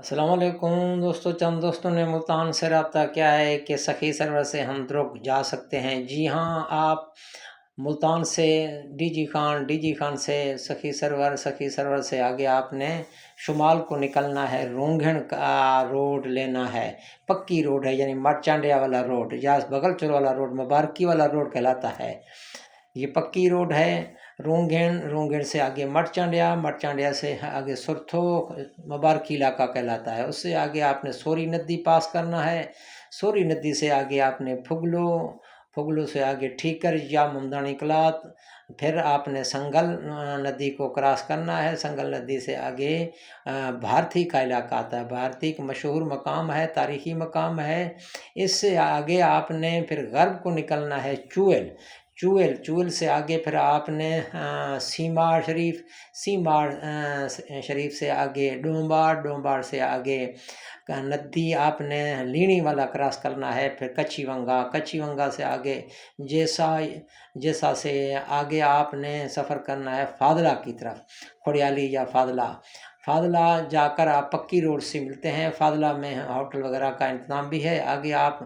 السلام علیکم دوستوں، چند دوستوں نے ملتان سے رابطہ کیا ہے کہ سخی سرور سے ہم درگ جا سکتے ہیں۔ جی ہاں، آپ ملتان سے ڈی جی خان سے سخی سرور سے آگے آپ نے شمال کو نکلنا ہے۔ رونگھن کا روڈ لینا ہے، پکی روڈ ہے، یعنی مرچانڈیا والا روڈ یا بغل چور والا روڈ، مبارکی والا روڈ کہلاتا ہے۔ یہ پکی روڈ ہے۔ رونگھن سے آگے مرچانڈیا سے آگے سرتھو مبارکی علاقہ کہلاتا ہے۔ اس سے آگے آپ نے سوری ندی پاس کرنا ہے۔ سوری ندی سے آگے آپ نے پھگلو سے آگے ٹھیکر یا ممدانی کلات، پھر آپ نے سنگل ندی کو کراس کرنا ہے۔ سنگل ندی سے آگے بھارتی کا علاقہ آتا ہے۔ بھارتی ایک مشہور مقام ہے، تاریخی مقام ہے۔ اس سے آگے آپ نے پھر غرب کو نکلنا ہے۔ چوئل سے آگے پھر آپ نے سیمار شریف سے آگے ڈومباڑ سے آگے ندی آپ نے لینی والا کراس کرنا ہے۔ پھر کچھی ونگا سے آگے جیسا سے آگے آپ نے سفر کرنا ہے فاضلہ کی طرف، کھوڑیالی یا فاضلہ جا کر آپ پکی روڈ سے ملتے ہیں۔ فاضلہ میں ہوٹل وغیرہ کا انتظام بھی ہے۔ آگے آپ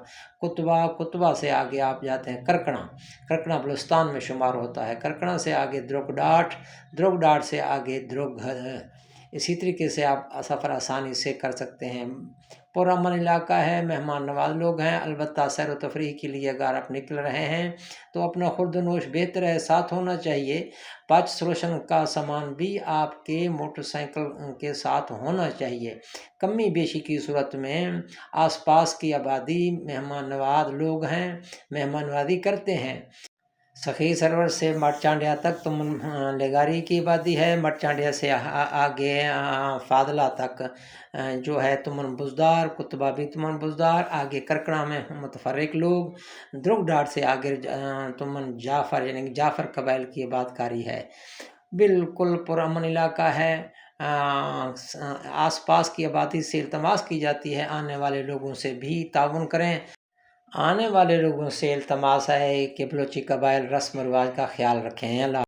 کتبہ سے آگے آپ جاتے ہیں کرکڑا بلوچستان میں شمار ہوتا ہے۔ کرکڑا سے آگے دروگ ڈاٹ سے آگے دروگ۔ اسی طریقے سے آپ سفر آسانی سے کر سکتے ہیں۔ پرامن علاقہ ہے، مہمان نواز لوگ ہیں۔ البتہ سیر و تفریح کے لیے اگر آپ نکل رہے ہیں تو اپنا خورد و نوش بہتر ہے، ساتھ ہونا چاہیے۔ پاچ سلوشن کا سامان بھی آپ کے موٹر سائیکل کے ساتھ ہونا چاہیے۔ کمی بیشی کی صورت میں آس پاس کی آبادی مہمان نواز لوگ ہیں، مہمان نوازی کرتے ہیں۔ سخی سرور سے مرچانڈیا تک تمن لیگاری کی آبادی ہے۔ مرچانڈیا سے آگے فاضلہ تک جو ہے تمن بزدار، کتبہ بھی تمن بزدار، آگے کرکڑا میں متفرق لوگ، دروگ ڈاٹ سے آگے تمن جعفر یعنی جعفر قبائل کی آباد کاری ہے۔ بالکل پرامن علاقہ ہے۔ آس پاس کی آبادی سے التماس کی جاتی ہے آنے والے لوگوں سے بھی تعاون کریں۔ آنے والے لوگوں سے التماس ہے کہ بلوچی قبائل رسم و رواج کا خیال رکھیں۔ اللہ